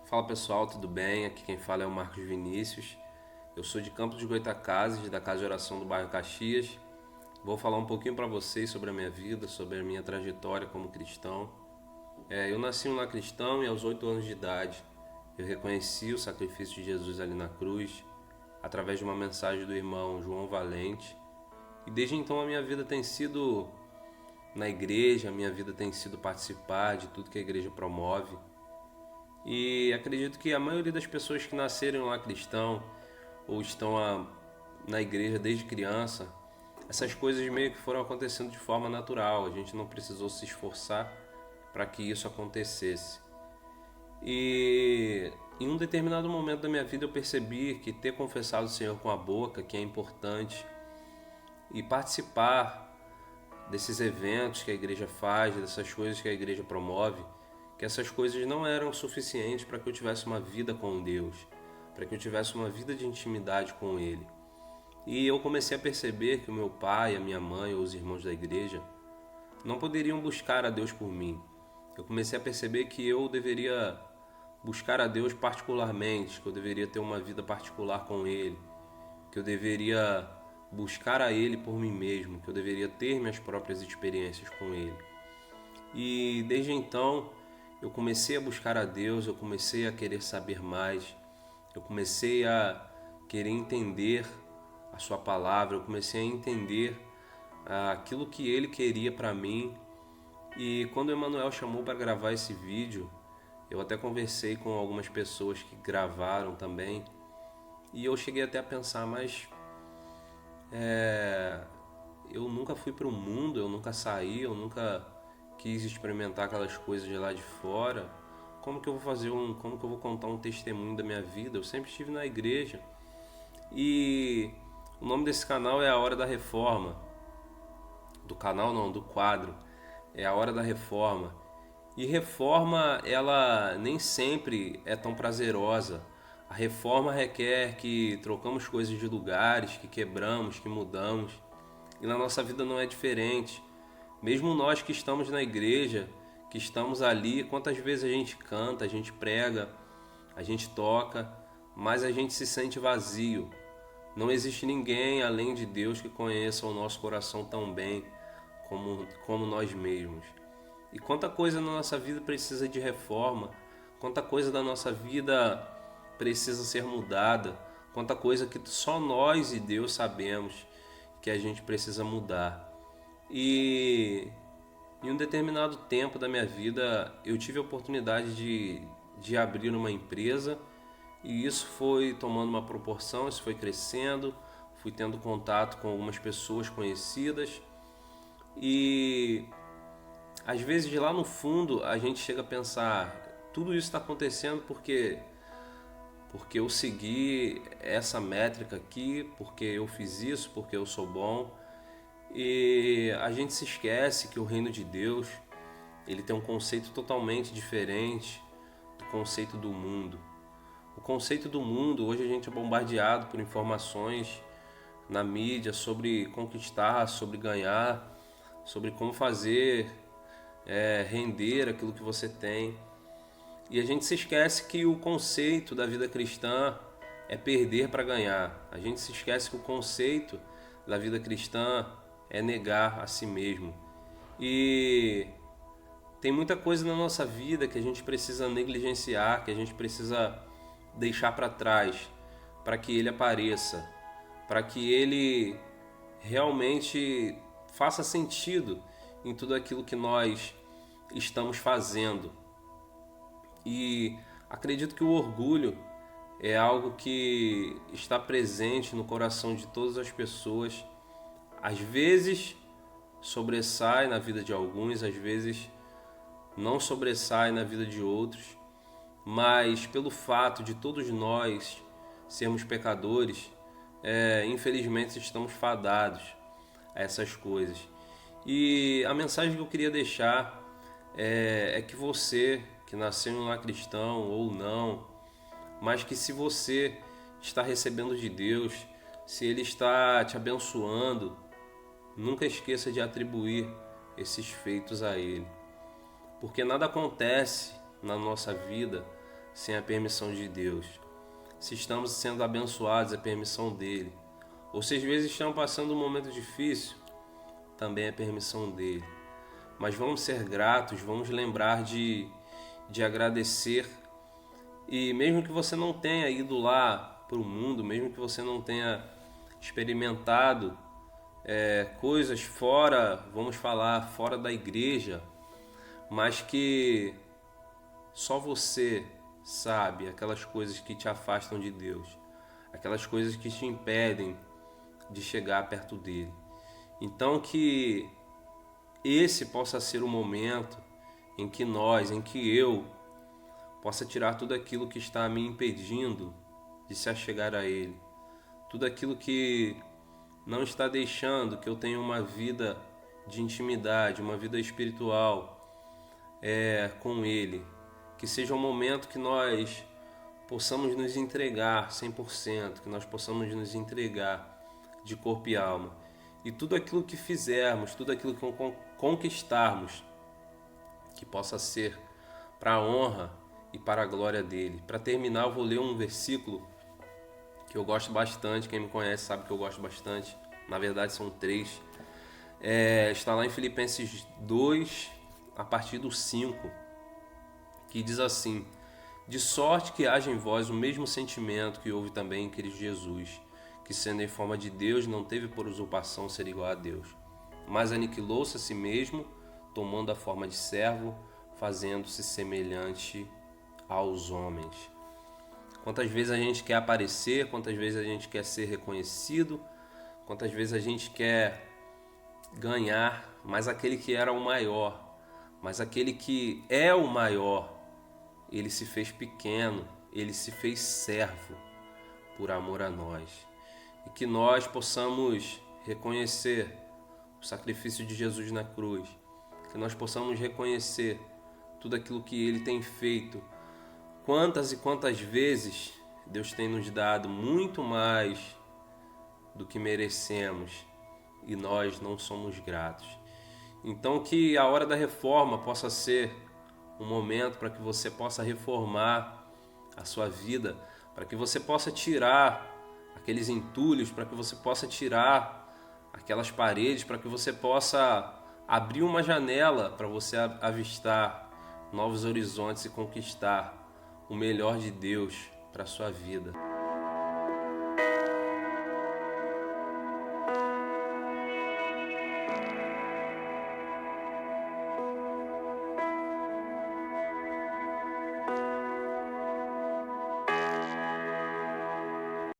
Fala pessoal, tudo bem? Aqui quem fala é o Marcos Vinícius. Eu sou de Campos de Goytacazes, da Casa de Oração do bairro Caxias. Vou falar um pouquinho para vocês sobre a minha vida, sobre a minha trajetória como cristão. Eu nasci um lar cristão e aos 8 anos de idade eu reconheci o sacrifício de Jesus ali na cruz, através de uma mensagem do irmão João Valente. E desde então a minha vida tem sido na igreja, a minha vida tem sido participar de tudo que a igreja promove. E acredito que a maioria das pessoas que nasceram lá cristão ou estão na igreja desde criança, essas coisas meio que foram acontecendo de forma natural. A gente não precisou se esforçar para que isso acontecesse. E em um determinado momento da minha vida eu percebi que ter confessado o Senhor com a boca, que é importante, e participar desses eventos que a igreja faz, dessas coisas que a igreja promove, que essas coisas não eram suficientes para que eu tivesse uma vida com Deus, para que eu tivesse uma vida de intimidade com Ele. E eu comecei a perceber que o meu pai, a minha mãe ou os irmãos da igreja não poderiam buscar a Deus por mim. Eu comecei a perceber que eu deveria buscar a Deus particularmente, que eu deveria ter uma vida particular com Ele, que eu deveria buscar a Ele por mim mesmo, que eu deveria ter minhas próprias experiências com Ele. E desde então eu comecei a buscar a Deus, eu comecei a querer saber mais, eu comecei a querer entender a Sua palavra, eu comecei a entender aquilo que Ele queria para mim. E quando o Emanuel chamou para gravar esse vídeo, eu até conversei com algumas pessoas que gravaram também, e eu cheguei até a pensar, mas eu nunca fui para o mundo, eu nunca saí, eu nunca quis experimentar aquelas coisas de lá de fora. Como que eu vou como que eu vou contar um testemunho da minha vida? Eu sempre estive na igreja. E o nome desse canal é A Hora da Reforma. Do canal não, do quadro. É A Hora da Reforma. E reforma, ela nem sempre é tão prazerosa. A reforma requer que trocamos coisas de lugares, que quebramos, que mudamos. E na nossa vida não é diferente. Mesmo nós que estamos na igreja, que estamos ali, quantas vezes a gente canta, a gente prega, a gente toca, mas a gente se sente vazio. Não existe ninguém além de Deus que conheça o nosso coração tão bem como nós mesmos. E quanta coisa na nossa vida precisa de reforma, quanta coisa da nossa vida precisa ser mudada, quanta coisa que só nós e Deus sabemos que a gente precisa mudar. E em um determinado tempo da minha vida eu tive a oportunidade de abrir uma empresa, e isso foi tomando uma proporção, isso foi crescendo, fui tendo contato com algumas pessoas conhecidas, e às vezes lá no fundo a gente chega a pensar, tudo isso está acontecendo porque eu segui essa métrica aqui, porque eu fiz isso, porque eu sou bom. E a gente se esquece que o reino de Deus, ele tem um conceito totalmente diferente do conceito do mundo. O conceito do mundo, hoje a gente é bombardeado por informações na mídia sobre conquistar, sobre ganhar, sobre como fazer render aquilo que você tem. E a gente se esquece que o conceito da vida cristã é perder para ganhar. A gente se esquece que o conceito da vida cristã é negar a si mesmo. E tem muita coisa na nossa vida que a gente precisa negligenciar, que a gente precisa deixar para trás, para que ele apareça, para que ele realmente faça sentido em tudo aquilo que nós estamos fazendo. E acredito que o orgulho é algo que está presente no coração de todas as pessoas. Às vezes sobressai na vida de alguns, às vezes não sobressai na vida de outros, mas pelo fato de todos nós sermos pecadores, infelizmente estamos fadados a essas coisas. E a mensagem que eu queria deixar é que você que nasceu em um lar cristão ou não, mas que se você está recebendo de Deus, se Ele está te abençoando, nunca esqueça de atribuir esses feitos a Ele. Porque nada acontece na nossa vida sem a permissão de Deus. Se estamos sendo abençoados, é permissão dele. Ou se às vezes estamos passando um momento difícil, também é permissão dele. Mas vamos ser gratos, vamos lembrar de agradecer. E mesmo que você não tenha ido lá para o mundo, mesmo que você não tenha experimentado coisas fora, vamos falar, fora da igreja, mas que só você sabe aquelas coisas que te afastam de Deus, aquelas coisas que te impedem de chegar perto dele. Então que esse possa ser o momento em que eu possa tirar tudo aquilo que está me impedindo de se achegar a ele, tudo aquilo que não está deixando que eu tenha uma vida de intimidade, uma vida espiritual com ele. Que seja um momento que nós possamos nos entregar 100%, que nós possamos nos entregar de corpo e alma. E tudo aquilo que fizermos, tudo aquilo que conquistarmos, que possa ser para a honra e para a glória dele. Para terminar, eu vou ler um versículo que eu gosto bastante. Quem me conhece sabe que eu gosto bastante. Na verdade, são 3. Está lá em Filipenses 2, a partir do 5, que diz assim: de sorte que haja em vós o mesmo sentimento que houve também em Cristo Jesus, que sendo em forma de Deus, não teve por usurpação ser igual a Deus, mas aniquilou-se a si mesmo, tomando a forma de servo, fazendo-se semelhante aos homens. Quantas vezes a gente quer aparecer, quantas vezes a gente quer ser reconhecido, quantas vezes a gente quer ganhar, mas aquele que era o maior, mas aquele que é o maior, ele se fez pequeno, ele se fez servo por amor a nós. E que nós possamos reconhecer o sacrifício de Jesus na cruz, que nós possamos reconhecer tudo aquilo que ele tem feito. Quantas e quantas vezes Deus tem nos dado muito mais do que merecemos e nós não somos gratos. Então que a hora da reforma possa ser um momento para que você possa reformar a sua vida, para que você possa tirar aqueles entulhos, para que você possa tirar aquelas paredes, para que você possa abrir uma janela para você avistar novos horizontes e conquistar o melhor de Deus para a sua vida.